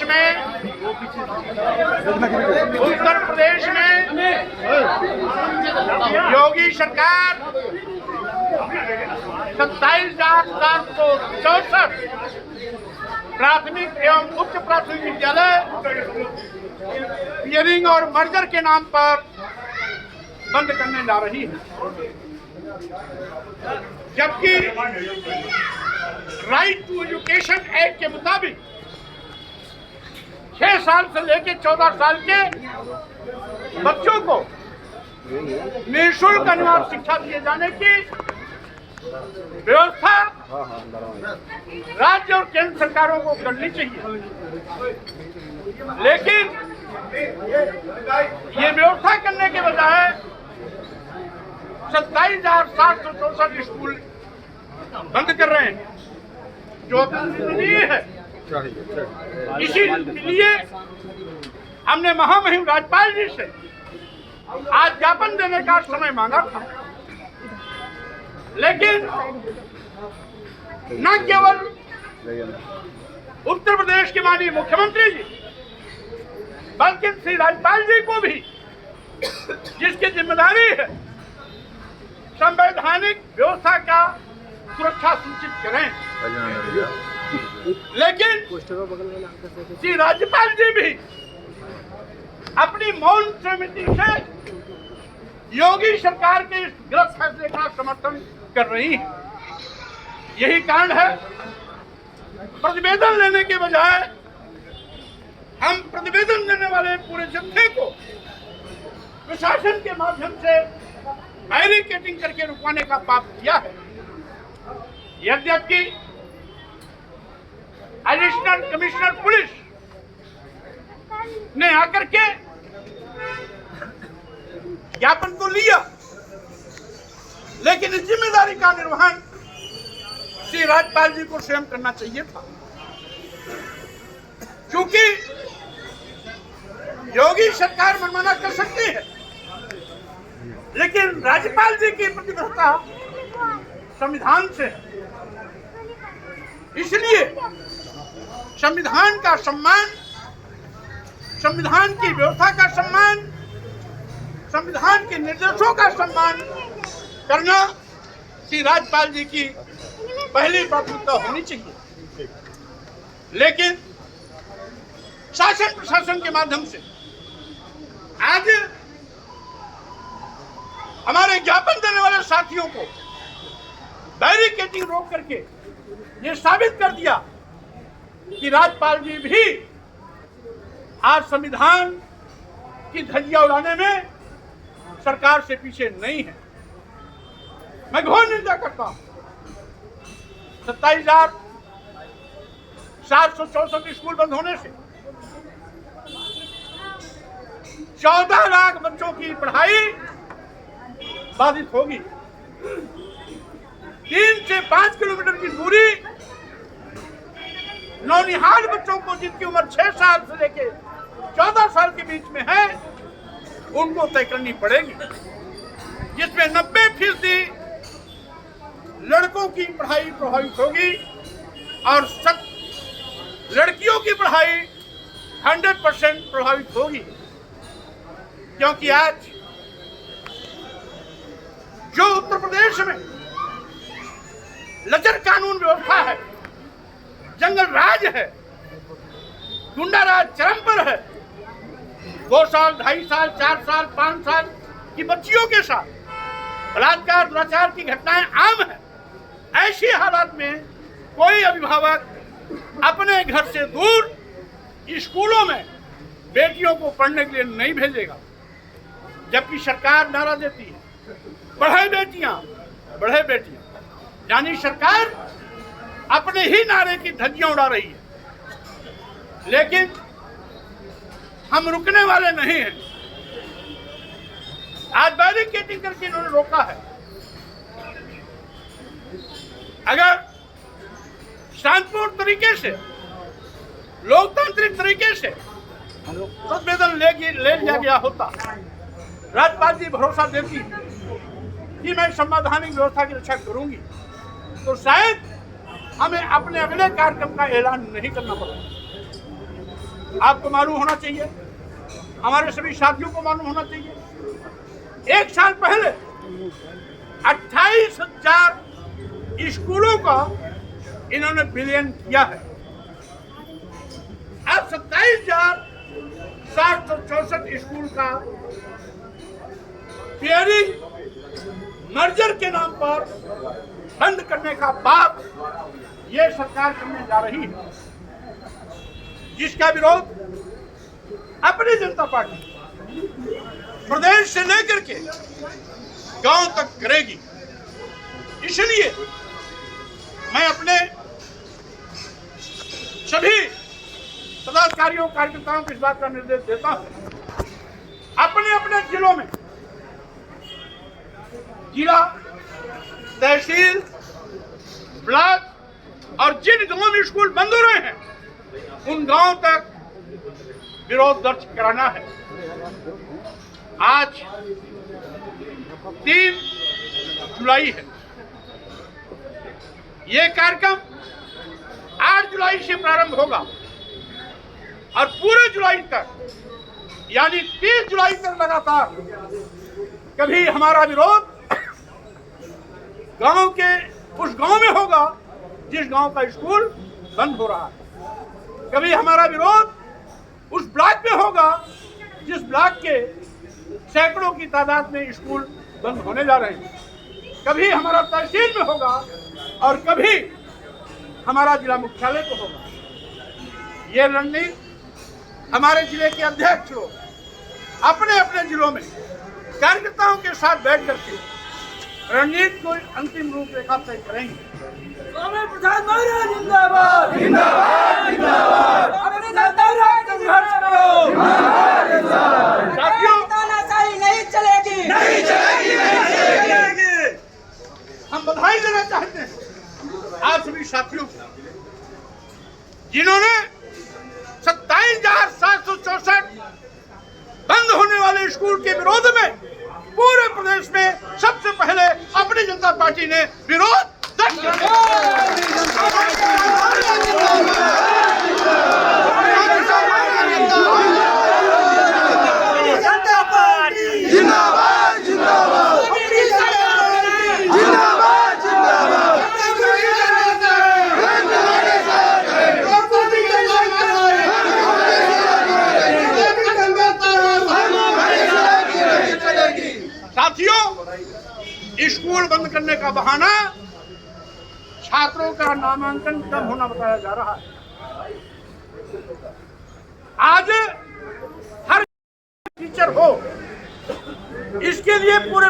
में योगी सरकार 27,764 प्राथमिक एवं उच्च प्राथमिक विद्यालय पियरिंग और मर्जर के नाम पर बंद करने जा रही है, जबकि राइट टू एजुकेशन एक्ट के मुताबिक 6 साल से लेकर 14 साल के बच्चों को निःशुल्क अनिवार्य शिक्षा दिए जाने की व्यवस्था राज्य और केंद्र सरकारों को करनी चाहिए, लेकिन ये व्यवस्था करने के बजाय 27,764 स्कूल बंद कर रहे हैं, जो अनिंदनीय है। इसीलिए हमने महामहिम राज्यपाल जी से आज ज्ञापन देने का समय मांगा था, लेकिन न केवल उत्तर प्रदेश के माननीय मुख्यमंत्री जी, बल्कि श्री राज्यपाल जी को भी, जिसकी जिम्मेदारी है संवैधानिक व्यवस्था का सुरक्षा सुनिश्चित करें, लेकिन श्री राज्यपाल जी भी अपनी मौन समिति से योगी सरकार के इस गलत फैसले का समर्थन कर रही है। यही कारण है प्रतिवेदन लेने के बजाय हम प्रतिवेदन देने वाले पूरे जत्थे को प्रशासन के माध्यम से बैरिकेडिंग करके रुकवाने का पाप किया है। यद्यपि एडिशनल कमिश्नर पुलिस ने आकर के ज्ञापन को लिया, लेकिन इस जिम्मेदारी का निर्वहन श्री राज्यपाल जी को स्वयं करना चाहिए था, क्योंकि योगी सरकार मनमाना कर सकती है, लेकिन राज्यपाल जी की प्रतिबद्धता संविधान से है। इसलिए संविधान का सम्मान, संविधान की व्यवस्था का सम्मान, संविधान के निर्देशों का सम्मान करना श्री राज्यपाल जी की पहली प्राथमिकता होनी चाहिए। लेकिन शासन प्रशासन के माध्यम से आज हमारे ज्ञापन देने वाले साथियों को बैरिकेडिंग रोक करके ये साबित कर दिया कि राज्यपाल जी भी आज संविधान की धज्जियां उड़ाने में सरकार से पीछे नहीं है। मैं घोर निंदा करता हूं। 27,764 स्कूल बंद होने से 14 लाख बच्चों की पढ़ाई बाधित होगी। 3 से 5 किलोमीटर की दूरी नौनिहाल बच्चों को, जिनकी उम्र 6 साल से लेकर 14 साल के बीच में है, उनको तय करनी पड़ेगी, जिसमें 90% लड़कों की पढ़ाई प्रभावित होगी और लड़कियों की पढ़ाई 100% प्रभावित होगी। क्योंकि आज जो उत्तर प्रदेश में लचर कानून व्यवस्था है, जंगल राज है, गुंडा राज चरम पर है, 2 साल, 2.5 साल, 4 साल, 5 साल की बच्चियों के साथ बलात्कार, दुराचार की घटनाएं आम है। ऐसी हालात में कोई अभिभावक अपने घर से दूर स्कूलों में बेटियों को पढ़ने के लिए नहीं भेजेगा, जबकि सरकार नारा देती है बढ़े बेटियां, बढ़े बेटियां। यानी सरकार अपने ही नारे की धज्जियां उड़ा रही है, लेकिन हम रुकने वाले नहीं हैं। आज बैरिकेडिंग करके इन्होंने रोका है। अगर शांतिपूर्ण तरीके से, लोकतांत्रिक तरीके से प्रतिवेदन ले लिया गया होता, राज्यपाल जी भरोसा देती कि मैं संवैधानिक व्यवस्था की रक्षा करूंगी, तो शायद हमें अपने अगले कार्यक्रम का ऐलान नहीं करना पड़ेगा। आपको मालूम होना चाहिए, हमारे सभी साथियों को मालूम होना चाहिए, एक साल पहले 28,000 स्कूलों का इन्होंने विलयन किया है। अब 27,764 स्कूल का पेयरिंग मर्जर के नाम पर बंद करने का बात ये सरकार करने जा रही है, जिसका विरोध अपनी जनता पार्टी प्रदेश से लेकर के गांव तक करेगी। इसलिए मैं अपने सभी पदाधिकारियों कार्यकर्ताओं को इस बात का निर्देश देता हूं, अपने अपने जिलों में, जिला, तहसील, ब्लॉक और जिन गांवों में स्कूल बंद हो रहे हैं उन गांवों तक विरोध दर्ज कराना है। आज 3 जुलाई है। ये कार्यक्रम 8 जुलाई से प्रारंभ होगा और पूरे जुलाई तक यानी 30 जुलाई तक लगातार कभी हमारा विरोध गांव के उस गांव में होगा जिस गांव का स्कूल बंद हो रहा है, कभी हमारा विरोध उस ब्लॉक में होगा जिस ब्लॉक के सैकड़ों की तादाद में स्कूल बंद होने जा रहे हैं, कभी हमारा तहसील में होगा और कभी हमारा जिला मुख्यालय को होगा। ये रणनीति हमारे जिले के अध्यक्ष लोग अपने अपने जिलों में कार्यकर्ताओं के साथ बैठ करके रणनीति को अंतिम रूपरेखा तय करेंगे। प्रधान जिंदाबाद जिंदाबाद जिंदाबाद, अपने संघर्ष करो, तानाशाही नहीं चलेगी नहीं चलेगी नहीं चलेगी। हम बधाई देना चाहते हैं आप सभी साथियों को जिन्होंने 27,764 बंद होने वाले स्कूल के विरोध में पूरे प्रदेश में सबसे पहले अपनी जनता पार्टी ने विरोध दर्ज किया। साथियों, स्कूल बंद करने का बहाना छात्रों का नामांकन कम होना बताया जा रहा है। आज हर टीचर हो, इसके लिए पूरे